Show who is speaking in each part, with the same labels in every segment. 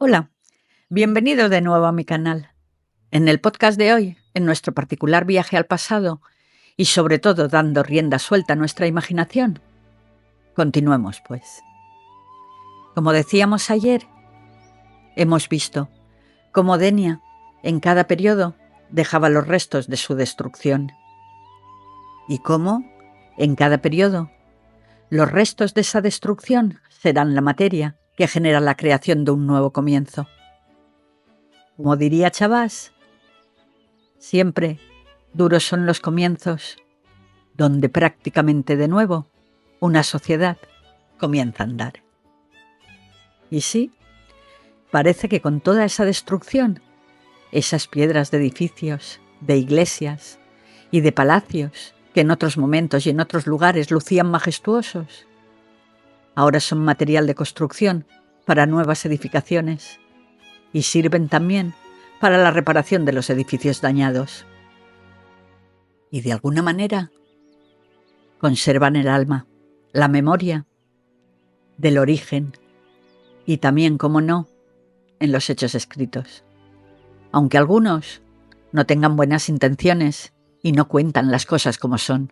Speaker 1: Hola, bienvenido de nuevo a mi canal. En el podcast de hoy, en nuestro particular viaje al pasado y sobre todo dando rienda suelta a nuestra imaginación, continuemos pues. Como decíamos ayer, hemos visto cómo Denia, en cada periodo, dejaba los restos de su destrucción y cómo, en cada periodo, los restos de esa destrucción serán la materia que genera la creación de un nuevo comienzo. Como diría Chabás, siempre duros son los comienzos, donde prácticamente de nuevo una sociedad comienza a andar. Y sí, parece que con toda esa destrucción, esas piedras de edificios, de iglesias y de palacios que en otros momentos y en otros lugares lucían majestuosos, ahora son material de construcción para nuevas edificaciones y sirven también para la reparación de los edificios dañados. Y de alguna manera conservan el alma, la memoria del origen y también, como no, en los hechos escritos. Aunque algunos no tengan buenas intenciones y no cuentan las cosas como son,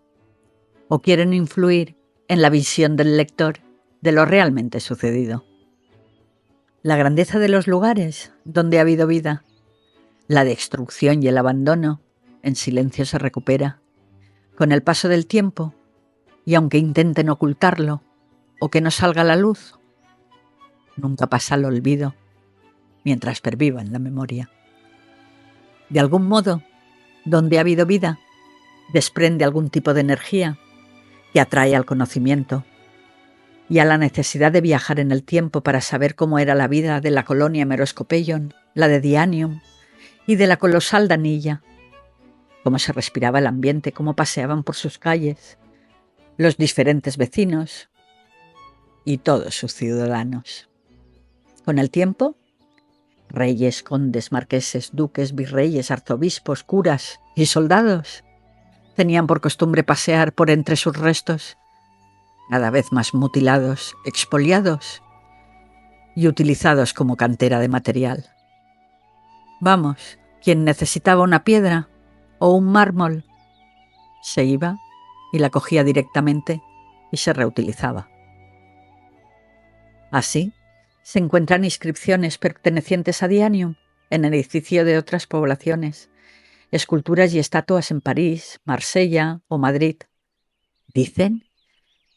Speaker 1: o quieren influir en la visión del lector de lo realmente sucedido. La grandeza de los lugares donde ha habido vida, la destrucción y el abandono, en silencio se recupera. Con el paso del tiempo, y aunque intenten ocultarlo o que no salga a la luz, nunca pasa al olvido mientras perviva en la memoria. De algún modo, donde ha habido vida, desprende algún tipo de energía que atrae al conocimiento y a la necesidad de viajar en el tiempo para saber cómo era la vida de la colonia Meroskopeion, la de Dianium y de la colosal Danilla, cómo se respiraba el ambiente, cómo paseaban por sus calles los diferentes vecinos y todos sus ciudadanos. Con el tiempo, reyes, condes, marqueses, duques, virreyes, arzobispos, curas y soldados tenían por costumbre pasear por entre sus restos, cada vez más mutilados, expoliados y utilizados como cantera de material. Vamos, quien necesitaba una piedra o un mármol, se iba y la cogía directamente y se reutilizaba. Así, se encuentran inscripciones pertenecientes a Dianium en el edificio de otras poblaciones, esculturas y estatuas en París, Marsella o Madrid. Dicen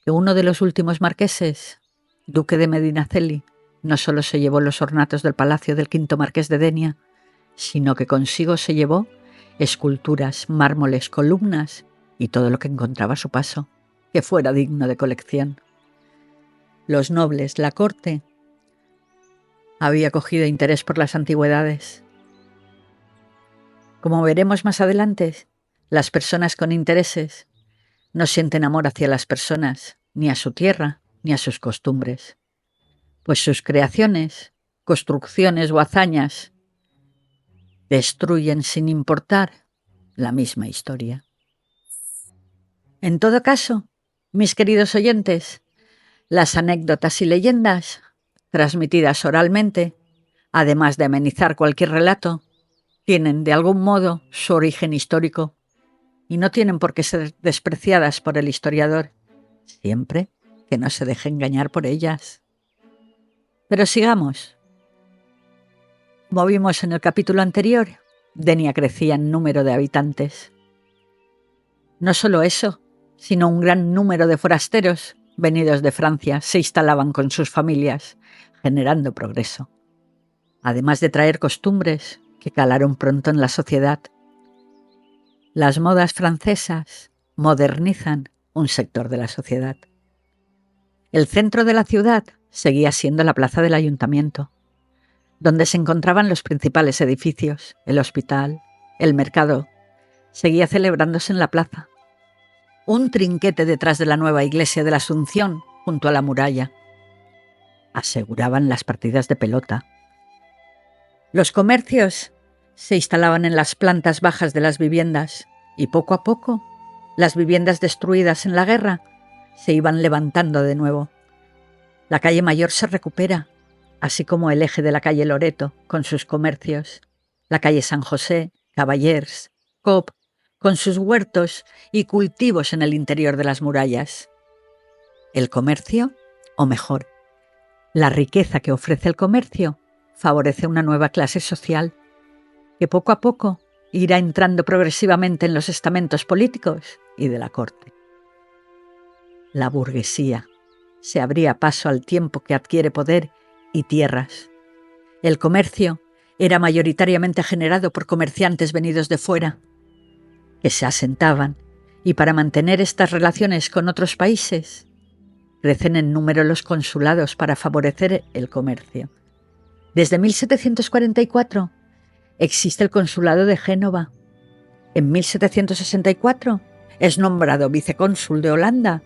Speaker 1: que uno de los últimos marqueses, duque de Medinaceli, no solo se llevó los ornatos del palacio del quinto marqués de Denia, sino que consigo se llevó esculturas, mármoles, columnas y todo lo que encontraba a su paso, que fuera digno de colección. Los nobles, la corte, había cogido interés por las antigüedades. Como veremos más adelante, las personas con intereses no sienten amor hacia las personas, ni a su tierra, ni a sus costumbres, pues sus creaciones, construcciones o hazañas destruyen sin importar la misma historia. En todo caso, mis queridos oyentes, las anécdotas y leyendas, transmitidas oralmente, además de amenizar cualquier relato, tienen de algún modo su origen histórico y no tienen por qué ser despreciadas por el historiador, siempre que no se deje engañar por ellas. Pero sigamos. Como vimos en el capítulo anterior, Denia crecía en número de habitantes. No solo eso, sino un gran número de forasteros venidos de Francia se instalaban con sus familias, generando progreso, además de traer costumbres que calaron pronto en la sociedad. Las modas francesas modernizan un sector de la sociedad. El centro de la ciudad seguía siendo la plaza del ayuntamiento, donde se encontraban los principales edificios, el hospital, el mercado. Seguía celebrándose en la plaza. Un trinquete detrás de la nueva iglesia de la Asunción, junto a la muralla. Aseguraban las partidas de pelota. Los comercios se instalaban en las plantas bajas de las viviendas y poco a poco las viviendas destruidas en la guerra se iban levantando de nuevo. La calle mayor se recupera así como el eje de la calle Loreto, con sus comercios, la calle San José, Cavallers, Cop, con sus huertos y cultivos en el interior de las murallas. El comercio, o mejor, la riqueza que ofrece el comercio, favorece una nueva clase social que poco a poco irá entrando progresivamente en los estamentos políticos y de la corte. La burguesía se abría paso al tiempo que adquiere poder y tierras. El comercio era mayoritariamente generado por comerciantes venidos de fuera, que se asentaban, y para mantener estas relaciones con otros países, crecen en número los consulados para favorecer el comercio. Desde 1744 existe el consulado de Génova. En 1764 es nombrado vicecónsul de Holanda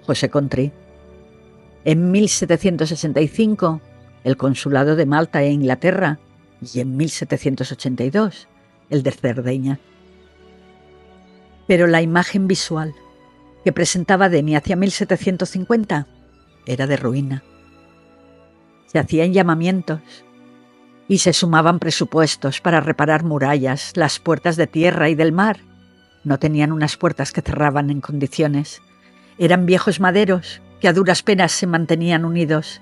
Speaker 1: José Contrí. En 1765 el consulado de Malta e Inglaterra, y en 1782 el de Cerdeña. Pero la imagen visual que presentaba Denia hacia 1750 era de ruina. Se hacían llamamientos y se sumaban presupuestos para reparar murallas. Las puertas de tierra y del mar no tenían unas puertas que cerraban en condiciones. Eran viejos maderos que a duras penas se mantenían unidos.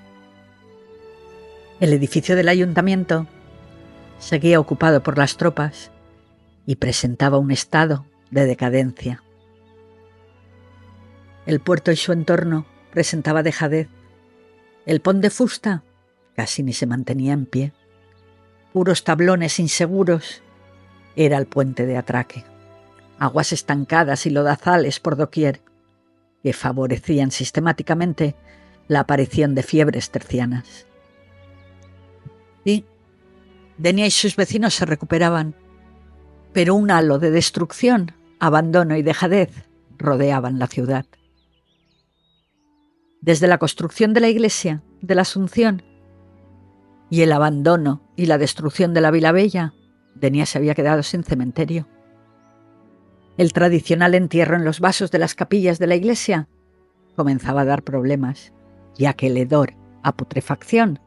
Speaker 1: El edificio del ayuntamiento seguía ocupado por las tropas y presentaba un estado de decadencia. El puerto y su entorno presentaba dejadez. El pont de fusta casi ni se mantenía en pie. Puros tablones inseguros. Era el puente de atraque. Aguas estancadas y lodazales por doquier, que favorecían sistemáticamente la aparición de fiebres tercianas. Sí, Denia y sus vecinos se recuperaban, pero un halo de destrucción, abandono y dejadez rodeaban la ciudad. Desde la construcción de la iglesia de la Asunción y el abandono y la destrucción de la Vila Bella, Denia se había quedado sin cementerio. El tradicional entierro en los vasos de las capillas de la iglesia comenzaba a dar problemas, ya que el hedor a putrefacción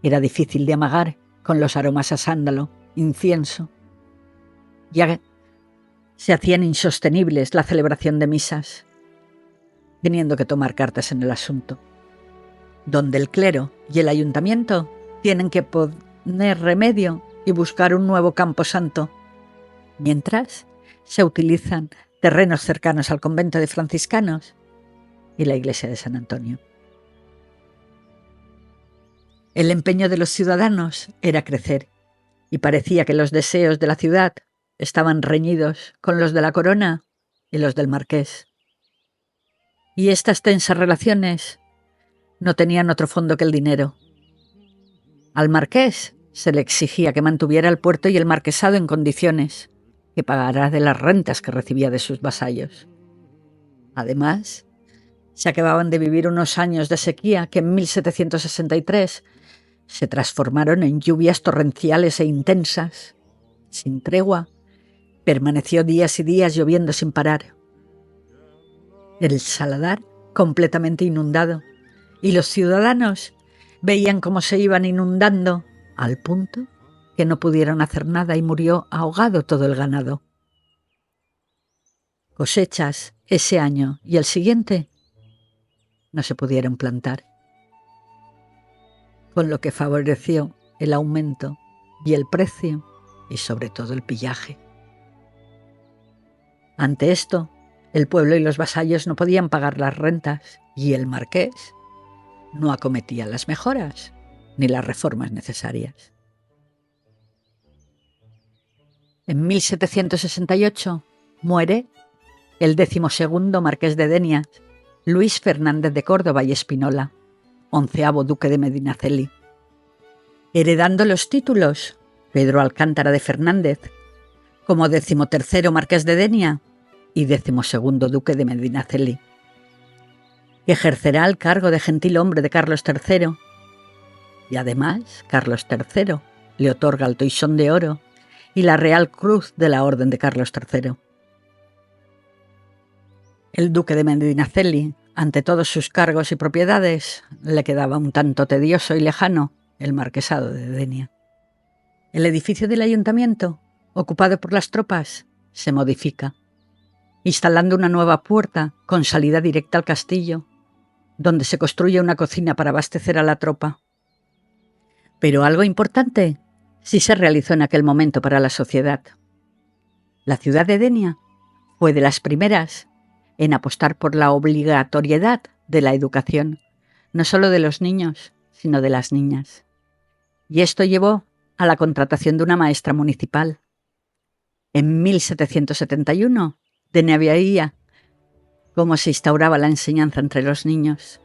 Speaker 1: era difícil de amagar con los aromas a sándalo, incienso. Ya se hacían insostenibles la celebración de misas, teniendo que tomar cartas en el asunto, donde el clero y el ayuntamiento tienen que poner remedio y buscar un nuevo camposanto, mientras se utilizan terrenos cercanos al convento de franciscanos y la iglesia de San Antonio. El empeño de los ciudadanos era crecer, y parecía que los deseos de la ciudad estaban reñidos con los de la corona y los del marqués. Y estas tensas relaciones no tenían otro fondo que el dinero. Al marqués se le exigía que mantuviera el puerto y el marquesado en condiciones, que pagara de las rentas que recibía de sus vasallos. Además, se acababan de vivir unos años de sequía que en 1763 se transformaron en lluvias torrenciales e intensas. Sin tregua, permaneció días y días lloviendo sin parar. El Saladar completamente inundado, y los ciudadanos veían cómo se iban inundando al punto que no pudieron hacer nada y murió ahogado todo el ganado. Cosechas ese año y el siguiente no se pudieron plantar, con lo que favoreció el aumento y el precio y sobre todo el pillaje. Ante esto, el pueblo y los vasallos no podían pagar las rentas y el marqués no acometía las mejoras ni las reformas necesarias. En 1768 muere el 12º marqués de Denia, Luis Fernández de Córdoba y Espinola, 11º duque de Medinaceli. Heredando los títulos, Pedro Alcántara de Fernández, como 13º marqués de Denia y 12º duque de Medinaceli. Ejercerá el cargo de gentilhombre de Carlos III, y además Carlos III le otorga el Toisón de Oro y la Real Cruz de la Orden de Carlos III. El duque de Medinaceli ante todos sus cargos y propiedades, le quedaba un tanto tedioso y lejano el marquesado de Denia. El edificio del ayuntamiento, ocupado por las tropas, se modifica, instalando una nueva puerta con salida directa al castillo, donde se construye una cocina para abastecer a la tropa. Pero algo importante sí se realizó en aquel momento para la sociedad. La ciudad de Denia fue de las primeras en apostar por la obligatoriedad de la educación, no solo de los niños, sino de las niñas. Y esto llevó a la contratación de una maestra municipal. En 1771, Denia veía cómo se instauraba la enseñanza entre los niños.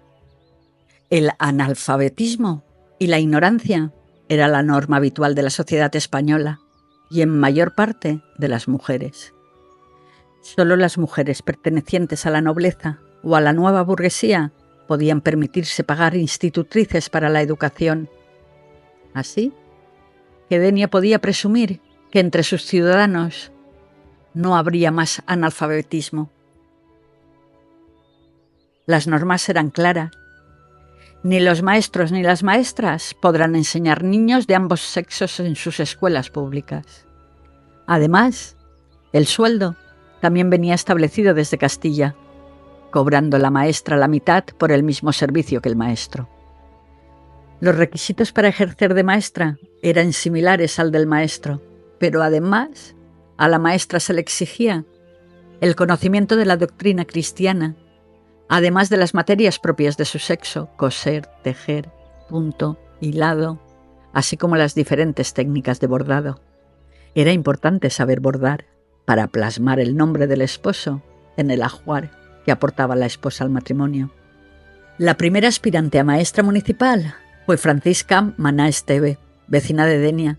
Speaker 1: El analfabetismo y la ignorancia era la norma habitual de la sociedad española y en mayor parte de las mujeres. Solo las mujeres pertenecientes a la nobleza o a la nueva burguesía podían permitirse pagar institutrices para la educación. Así que Denia podía presumir que entre sus ciudadanos no habría más analfabetismo. Las normas eran claras. Ni los maestros ni las maestras podrán enseñar niños de ambos sexos en sus escuelas públicas. Además, el sueldo también venía establecido desde Castilla, cobrando la maestra la mitad por el mismo servicio que el maestro. Los requisitos para ejercer de maestra eran similares al del maestro, pero además a la maestra se le exigía el conocimiento de la doctrina cristiana, además de las materias propias de su sexo, coser, tejer, punto, hilado, así como las diferentes técnicas de bordado. Era importante saber bordar para plasmar el nombre del esposo en el ajuar que aportaba la esposa al matrimonio. La primera aspirante a maestra municipal fue Francisca Maná Esteve, vecina de Denia,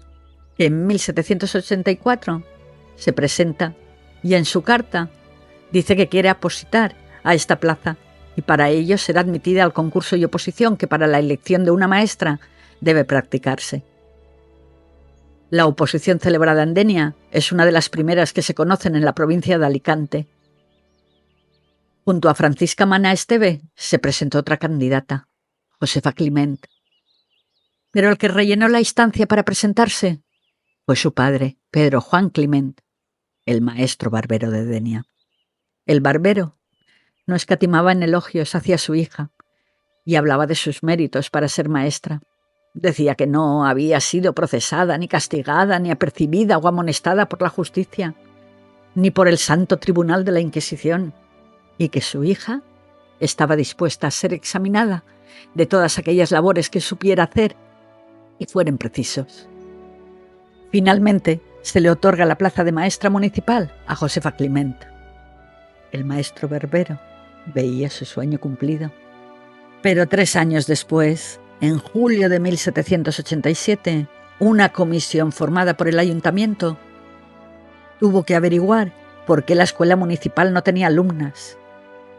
Speaker 1: que en 1784 se presenta y en su carta dice que quiere opositar a esta plaza y para ello será admitida al concurso y oposición que para la elección de una maestra debe practicarse. La oposición celebrada en Denia es una de las primeras que se conocen en la provincia de Alicante. Junto a Francisca Maná Esteve se presentó otra candidata, Josefa Climent. Pero el que rellenó la instancia para presentarse fue su padre, Pedro Juan Climent, el maestro barbero de Denia. El barbero no escatimaba en elogios hacia su hija y hablaba de sus méritos para ser maestra. Decía que no había sido procesada, ni castigada, ni apercibida o amonestada por la justicia, ni por el santo tribunal de la Inquisición, y que su hija estaba dispuesta a ser examinada de todas aquellas labores que supiera hacer y fueren precisos. Finalmente, se le otorga la plaza de maestra municipal a Josefa Climent. El maestro barbero veía su sueño cumplido. Pero 3 años después, en julio de 1787, una comisión formada por el ayuntamiento tuvo que averiguar por qué la escuela municipal no tenía alumnas.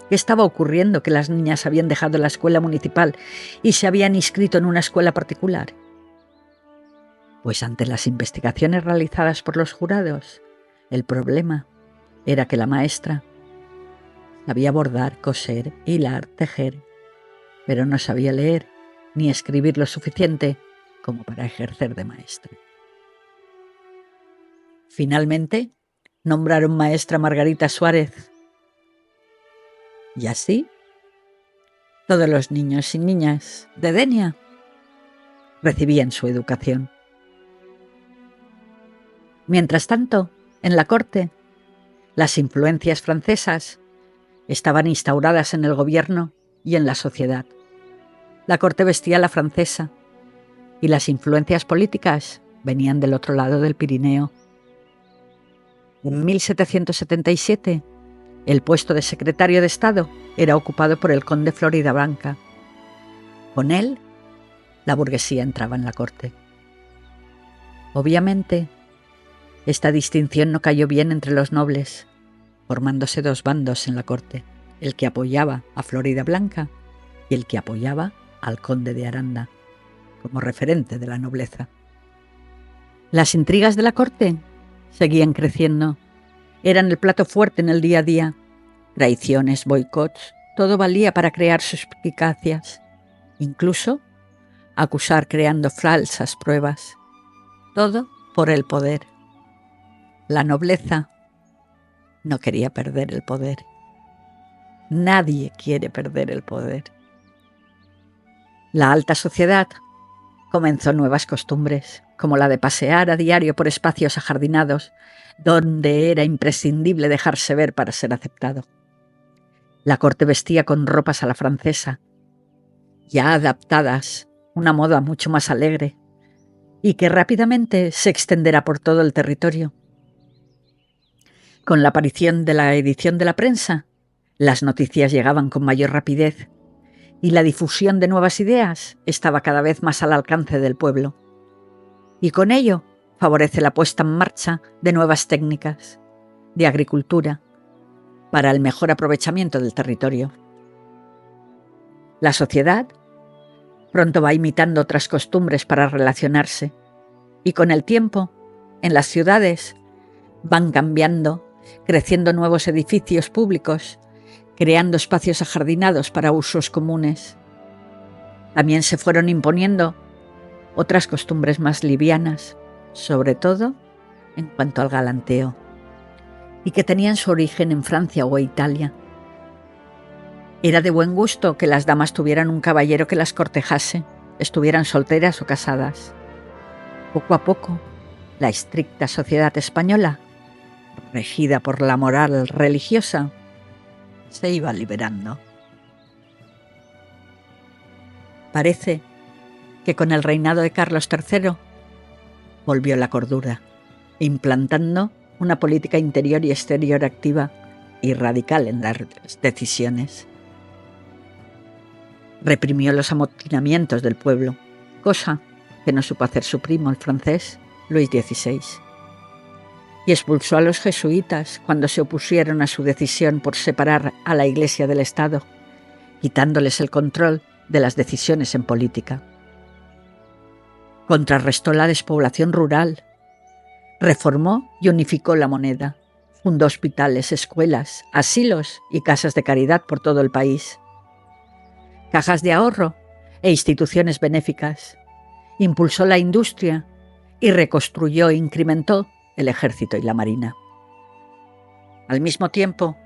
Speaker 1: ¿Qué estaba ocurriendo que las niñas habían dejado la escuela municipal y se habían inscrito en una escuela particular? Pues ante las investigaciones realizadas por los jurados, el problema era que la maestra sabía bordar, coser, hilar, tejer, pero no sabía leer ni escribir lo suficiente como para ejercer de maestra. Finalmente, nombraron maestra a Margarita Suárez. Y así, todos los niños y niñas de Denia recibían su educación. Mientras tanto, en la corte, las influencias francesas estaban instauradas en el gobierno y en la sociedad. La corte vestía a la francesa y las influencias políticas venían del otro lado del Pirineo. En 1777, el puesto de secretario de Estado era ocupado por el conde Floridablanca. Con él, la burguesía entraba en la corte. Obviamente, esta distinción no cayó bien entre los nobles, formándose 2 bandos en la corte, el que apoyaba a Floridablanca y el que apoyaba al conde de Aranda, como referente de la nobleza. Las intrigas de la corte seguían creciendo. Eran el plato fuerte en el día a día. Traiciones, boicots, todo valía para crear suspicacias, incluso acusar creando falsas pruebas. Todo por el poder. La nobleza no quería perder el poder. Nadie quiere perder el poder. La alta sociedad comenzó nuevas costumbres, como la de pasear a diario por espacios ajardinados, donde era imprescindible dejarse ver para ser aceptado. La corte vestía con ropas a la francesa, ya adaptadas, una moda mucho más alegre, y que rápidamente se extenderá por todo el territorio. Con la aparición de la edición de la prensa, las noticias llegaban con mayor rapidez y la difusión de nuevas ideas estaba cada vez más al alcance del pueblo. Y con ello favorece la puesta en marcha de nuevas técnicas de agricultura para el mejor aprovechamiento del territorio. La sociedad pronto va imitando otras costumbres para relacionarse y con el tiempo, en las ciudades, van cambiando, creciendo nuevos edificios públicos, creando espacios ajardinados para usos comunes. También se fueron imponiendo otras costumbres más livianas, sobre todo en cuanto al galanteo, y que tenían su origen en Francia o Italia. Era de buen gusto que las damas tuvieran un caballero que las cortejase, estuvieran solteras o casadas. Poco a poco, la estricta sociedad española, regida por la moral religiosa, se iba liberando. Parece que con el reinado de Carlos III volvió la cordura, implantando una política interior y exterior activa y radical en las decisiones. Reprimió los amotinamientos del pueblo, cosa que no supo hacer su primo, el francés, Luis XVI. Y expulsó a los jesuitas cuando se opusieron a su decisión por separar a la Iglesia del Estado, quitándoles el control de las decisiones en política. Contrarrestó la despoblación rural, reformó y unificó la moneda, fundó hospitales, escuelas, asilos y casas de caridad por todo el país, cajas de ahorro e instituciones benéficas, impulsó la industria y reconstruyó e incrementó el ejército y la marina. Al mismo tiempo,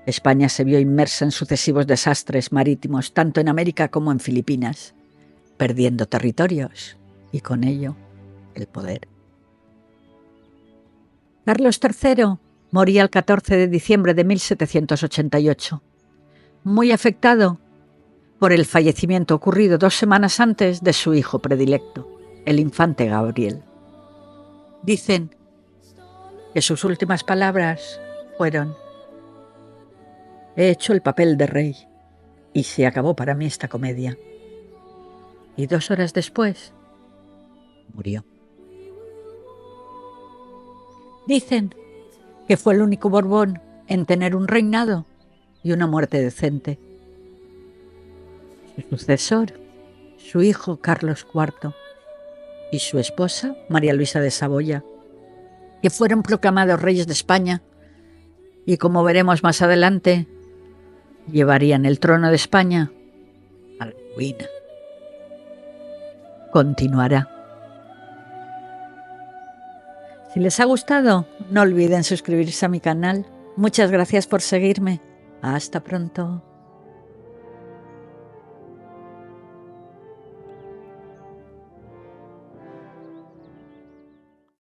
Speaker 1: España se vio inmersa en sucesivos desastres marítimos, tanto en América como en Filipinas, perdiendo territorios y con ello el poder. Carlos III moría el 14 de diciembre de 1788, muy afectado por el fallecimiento ocurrido 2 semanas antes de su hijo predilecto, el infante Gabriel. Dicen que sus últimas palabras fueron: «He hecho el papel de rey y se acabó para mí esta comedia». Y 2 horas después murió. Dicen que fue el único Borbón en tener un reinado y una muerte decente. Su sucesor, su hijo Carlos IV, y su esposa María Luisa de Saboya, que fueron proclamados reyes de España y, como veremos más adelante, llevarían el trono de España a la ruina. Continuará. Si les ha gustado, no olviden suscribirse a mi canal. Muchas gracias por seguirme. Hasta pronto.